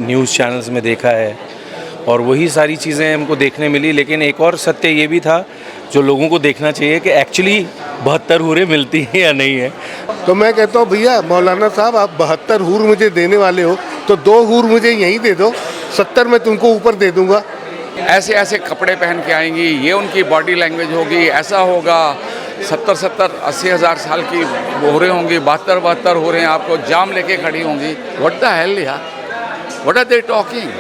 News channels में देखा है और वही सारी चीज़ें हमको देखने मिली। लेकिन एक और सत्य ये भी था जो लोगों को देखना चाहिए कि एक्चुअली 72 हूरें मिलती हैं या नहीं है। तो मैं कहता हूँ भैया मौलाना साहब, आप 72 हूर मुझे देने वाले हो तो 2 हूर मुझे यहीं दे दो, 70 मैं तुमको ऊपर दे दूंगा। ऐसे ऐसे कपड़े पहन के आएंगी, ये उनकी बॉडी लैंग्वेज होगी, ऐसा होगा। 70-80 हज़ार साल की हूरें होंगी, 72 हूरें आपको जाम लेके खड़ी होंगी। व्हाट द हेल यार, what are they talking?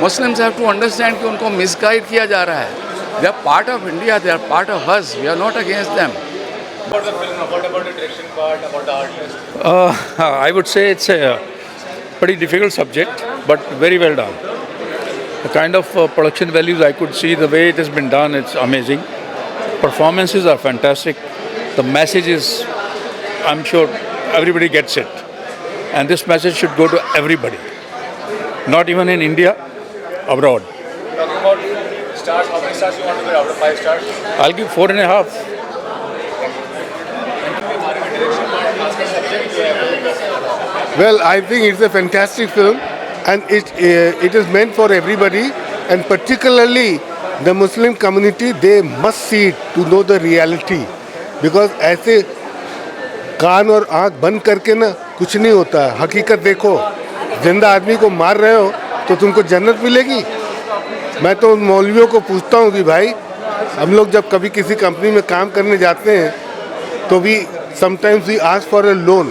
Muslims have to understand कि उनको मिसगाइड किया जा रहा है। They are part of India, they are part of us, we are not against them. About the film, about the direction part, about the artist? I would say it's a pretty difficult subject, but very well done. The kind of production values I could see, the way it has been done, it's amazing. Performances are fantastic. The message is, I'm sure everybody gets it. And this message should go to everybody. Not even in India, abroad. Talking about stars, how many stars you want to give out of 5 stars? I'll give 4.5. Well, I think it's a fantastic film and it is meant for everybody, and particularly the Muslim community, they must see it to know the reality, because ऐसे कान और आँख बंद करके ना कुछ नहीं होता है। हकीकत देखो, जिंदा आदमी को मार रहे हो तो तुमको जन्नत मिलेगी। मैं तो उन मौलवियों को पूछता हूँ कि भाई, हम लोग जब कभी किसी कंपनी में काम करने जाते हैं तो भी sometimes we ask for a loan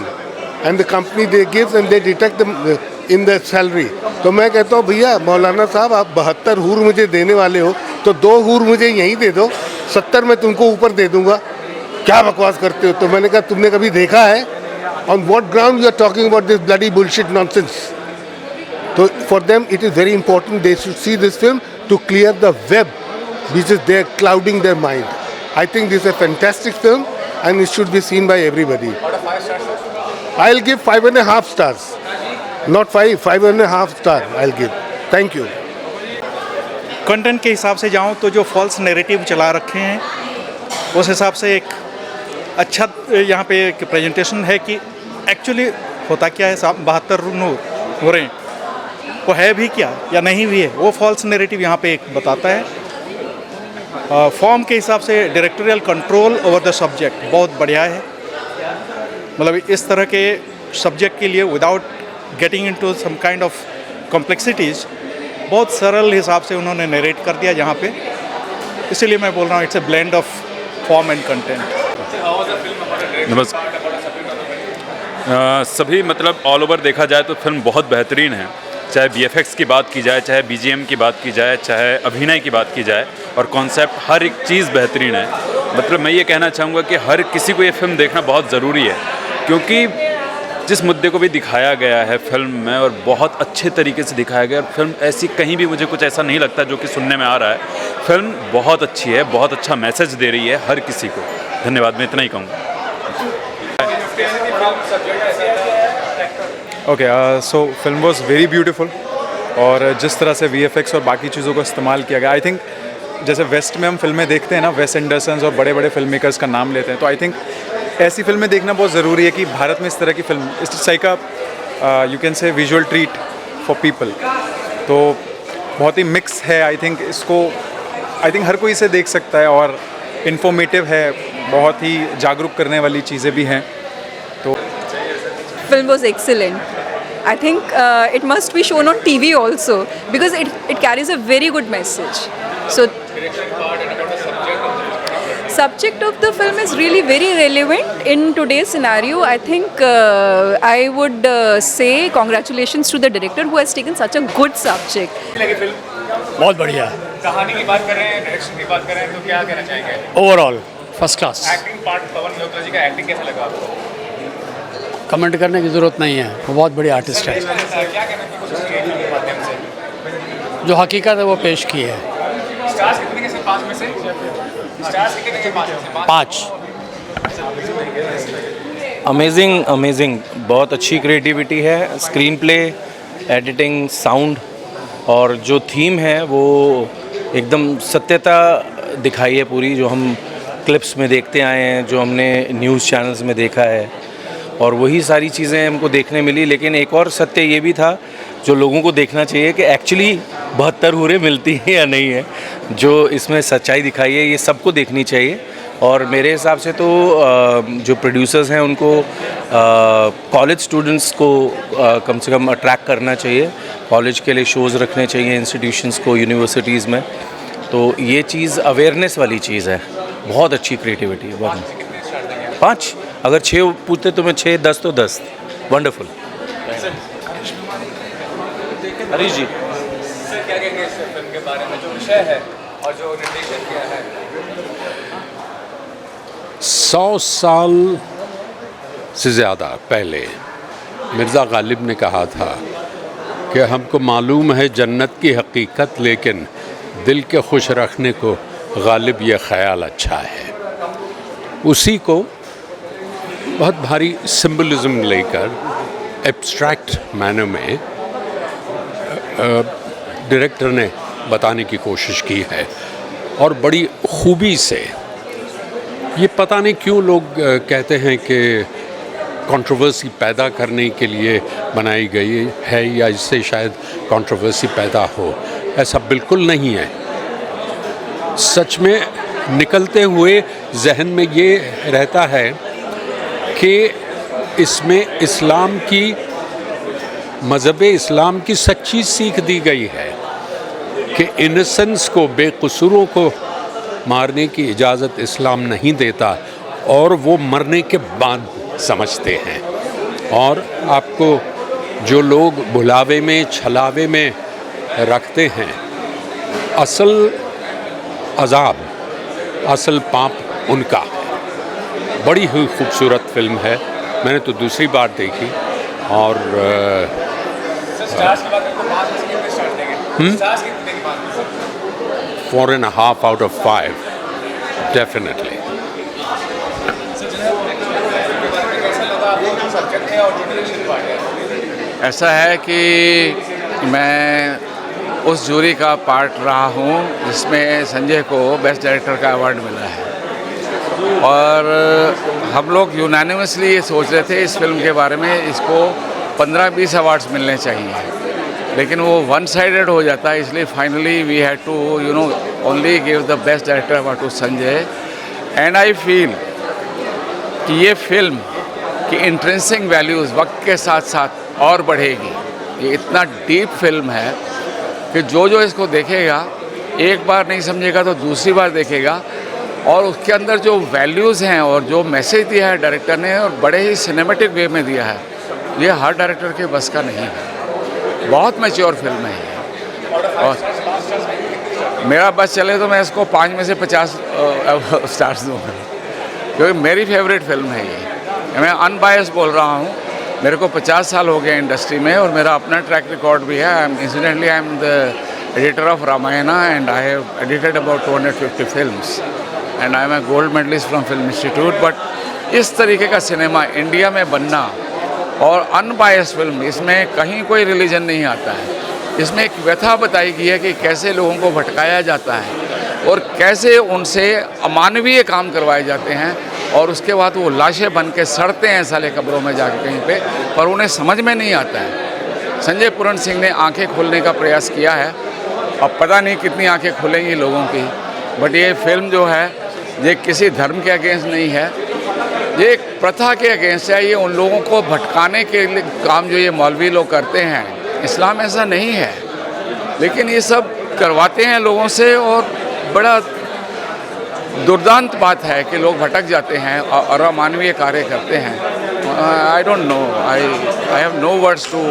and the company they gives and they deduct them in the salary. तो मैं कहता हूँ भैया मौलाना साहब, आप 72 हूर मुझे देने वाले हो तो 2 हूर मुझे यहीं दे दो, 70 मैं तुमको ऊपर दे दूंगा। क्या बकवास करते हो? तो मैंने कहा तुमने कभी देखा है? On what ground you are talking about this bloody bullshit nonsense? So for them it is very important, they should see this film to clear the web which is there clouding their mind. I think this is a fantastic film and it should be seen by everybody. Out of 5 stars, sir? I'll give 5.5 stars. Not 5, 5.5 star I'll give. Thank you. Content के हिसाब से जाऊं तो जो false narrative चला रखे हैं उस हिसाब से एक अच्छा यहाँ पे एक प्रेजेंटेशन है कि एक्चुअली होता क्या है। 72 हूरें वो है भी क्या या नहीं भी है, वो फॉल्स नैरेटिव यहाँ पे एक बताता है। फॉर्म के हिसाब से directorial control over the subject बहुत बढ़िया है। मतलब इस तरह के सब्जेक्ट के लिए without getting into some kind of complexities बहुत सरल हिसाब से उन्होंने नरेट कर दिया यहाँ पे। इसीलिए मैं बोल रहा हूँ it's a blend of form and content. सभी मतलब ऑल ओवर देखा जाए तो फिल्म बहुत बेहतरीन है। चाहे VFX की बात की जाए, चाहे BGM की बात की जाए, चाहे अभिनय की बात की जाए, और कॉन्सेप्ट हर एक चीज़ बेहतरीन है। मतलब मैं ये कहना चाहूँगा कि हर किसी को ये फिल्म देखना बहुत ज़रूरी है, क्योंकि जिस मुद्दे को भी दिखाया गया है फिल्म में और बहुत अच्छे तरीके से दिखाया गया है। फिल्म ऐसी कहीं भी मुझे कुछ ऐसा नहीं लगता जो कि सुनने में आ रहा है। फिल्म बहुत अच्छी है, बहुत अच्छा मैसेज दे रही है हर किसी को। धन्यवाद, मैं इतना ही कहूँगा। Okay, so film was very beautiful, और जिस तरह से VFX और बाकी चीज़ों को इस्तेमाल किया गया, आई थिंक जैसे वेस्ट में हम फिल्में देखते हैं ना, वेस एंडरसन और बड़े बड़े फिल्म मेकर्स का नाम लेते हैं, तो आई थिंक ऐसी फिल्में देखना बहुत ज़रूरी है कि भारत में इस तरह की film, it's like a you can say visual treat for people. तो बहुत ही मिक्स है, आई थिंक इसको हर कोई इसे देख सकता है, और इन्फॉर्मेटिव है, बहुत ही जागरूक करने वाली चीज़ें भी हैं। तो film was excellent. I think it must be shown on TV also because it carries a very good message. So subject of the film is really very relevant in today's scenario. I think I would say congratulations to the director who has taken such a good subject. बहुत बढ़िया। कहानी की बात कर रहे हैं, direction की बात कर रहे हैं, तो क्या कहना चाहेंगे? Overall first class. Acting part, Pawan Malhotra ji का एक्टिंग कैसा लगा आपको? कमेंट करने की ज़रूरत नहीं है, वो बहुत बड़ी आर्टिस्ट है। क्या कहने की कोशिश की है फिल्म के माध्यम से? जो हकीकत है वो पेश की है। स्टार्स कितने के से 5 में से? स्टार्स कितने के 5 में से? 5। अमेजिंग, बहुत अच्छी क्रिएटिविटी है। स्क्रीन प्ले, एडिटिंग, साउंड और जो थीम है वो एकदम सत्यता दिखाई है पूरी, जो हम क्लिप्स में देखते आए हैं, जो हमने न्यूज़ चैनल्स में देखा है, और वही सारी चीज़ें हमको देखने मिली। लेकिन एक और सत्य ये भी था जो लोगों को देखना चाहिए कि एक्चुअली 72 हूरें मिलती हैं या नहीं है। जो इसमें सच्चाई दिखाई है ये सबको देखनी चाहिए। और मेरे हिसाब से तो जो प्रोड्यूसर्स हैं उनको कॉलेज स्टूडेंट्स को कम से कम अट्रैक्ट करना चाहिए, कॉलेज के लिए शोज़ रखने चाहिए इंस्टीट्यूशंस को, यूनिवर्सिटीज़ में। तो ये चीज़ अवेयरनेस वाली चीज़ है, बहुत अच्छी क्रिएटिविटी है। बहुत 5 अगर 6 पूछते तो मैं 6, 10 तो 10। वंडरफुल। हरीश जी सर क्या कहेंगे इस फिल्म के बारे में, जो विषय है और जो निर्देशन किया है? 100 साल से ज़्यादा पहले मिर्ज़ा गालिब ने कहा था कि हमको मालूम है जन्नत की हकीकत, लेकिन दिल के खुश रखने को गालिब ये ख्याल अच्छा है। उसी को बहुत भारी सिंबलिज्म लेकर एब्स्ट्रैक्ट मैनर में डायरेक्टर ने बताने की कोशिश की है और बड़ी खूबी से। ये पता नहीं क्यों लोग कहते हैं कि कंट्रोवर्सी पैदा करने के लिए बनाई गई है या इससे शायद कंट्रोवर्सी पैदा हो, ऐसा बिल्कुल नहीं है। सच में निकलते हुए जहन में ये रहता है कि इसमें इस्लाम की, मज़हब इस्लाम की सच्ची सीख दी गई है कि इनसेंस को, बेकसूरों को मारने की इजाज़त इस्लाम नहीं देता और वो मरने के बाद समझते हैं। और आपको जो लोग भुलावे में, छलावे में रखते हैं, असल अजाब, असल पाप उनका है। बड़ी ही खूबसूरत फिल्म है, मैंने तो दूसरी बार देखी। और स्टार्स की बात करें तो 5 में से कितने स्टार्स देंगे? स्टार्स कितने की बात करें? 4.5 out of 5 डेफिनेटली। ऐसा है कि मैं उस जूरी का पार्ट रहा हूँ जिसमें संजय को बेस्ट डायरेक्टर का अवार्ड मिला है। और हम लोग यूनानिमसली ये सोच रहे थे इस फिल्म के बारे में, इसको 15-20 अवार्ड्स मिलने चाहिए, लेकिन वो वन साइडेड हो जाता है। इसलिए finally we had to only give the best director award to Sanjay. And I feel कि ये फिल्म की इंट्रेंसिक वैल्यूज़ वक्त के साथ साथ और बढ़ेगी। ये इतना डीप फिल्म है कि जो इसको देखेगा, एक बार नहीं समझेगा तो दूसरी बार देखेगा। और उसके अंदर जो वैल्यूज़ हैं और जो मैसेज दिया है डायरेक्टर ने, और बड़े ही सिनेमेटिक वे में दिया है, ये हर डायरेक्टर के बस का नहीं है। बहुत मैच्योर फिल्म है ये। और मेरा बस चले तो मैं इसको 5 में से 50 स्टार्स दूँगा, क्योंकि मेरी फेवरेट फिल्म है ये। मैं अनबायस बोल रहा हूँ। मेरे को 50 साल हो गए इंडस्ट्री में और मेरा अपना ट्रैक रिकॉर्ड भी है। I am the editor of Ramayana and I have edited about 250 films and I am a gold medallist from film institute. But इस तरीके का सिनेमा इंडिया में बनना और अनबायस फिल्म, इसमें कहीं कोई रिलीजन नहीं आता है। इसमें एक व्यथा बताई गई है कि कैसे लोगों को भटकाया जाता है और कैसे उनसे अमानवीय काम करवाए जाते हैं, और उसके बाद वो लाशें बन के सड़ते हैं साले कब्रों में जाके कहीं पे, पर उन्हें समझ में नहीं आता है। संजय पूरन सिंह ने आंखें खोलने का प्रयास किया है। अब पता नहीं कितनी आंखें खुलेंगी लोगों की, बट ये फिल्म जो है ये किसी धर्म के अगेंस्ट नहीं है, ये एक प्रथा के अगेंस्ट है। ये उन लोगों को भटकाने के लिए काम जो ये मौलवी लोग करते हैं, इस्लाम ऐसा नहीं है, लेकिन ये सब करवाते हैं लोगों से। और बड़ा दुर्दांत बात है कि लोग भटक जाते हैं और अमानवीय कार्य करते हैं। I don't know, I have no words to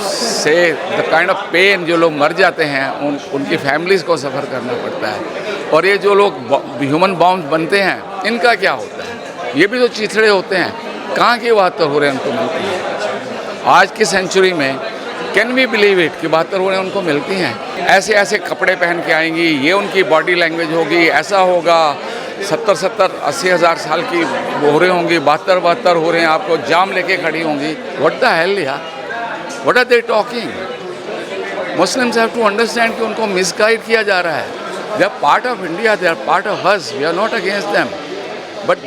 say the kind of pain जो लोग मर जाते हैं, उनकी फैमिलीज़ को सफ़र करना पड़ता है। और ये जो लोग ह्यूमन बॉम्ब्स बनते हैं, इनका क्या होता है? ये भी तो चिथड़े होते हैं, कहाँ की 72 हो रहे हैं उनको मिलती है। आज की सेंचुरी में कैन वी बिलीव इट कि 72 हो रहे हैं उनको मिलती हैं। ऐसे ऐसे कपड़े पहन के आएंगी, ये उनकी बॉडी लैंग्वेज होगी, ऐसा होगा। 70-80 हज़ार साल की हो रही होंगी, 72 हो रहे हैं, आपको जाम लेके खड़ी होंगी। व्हाट द हेल यार, what are they talking? Muslims have to understand कि उनको मिसगाइड किया जा रहा है। They are part of India, they are part of us, we are not against them, but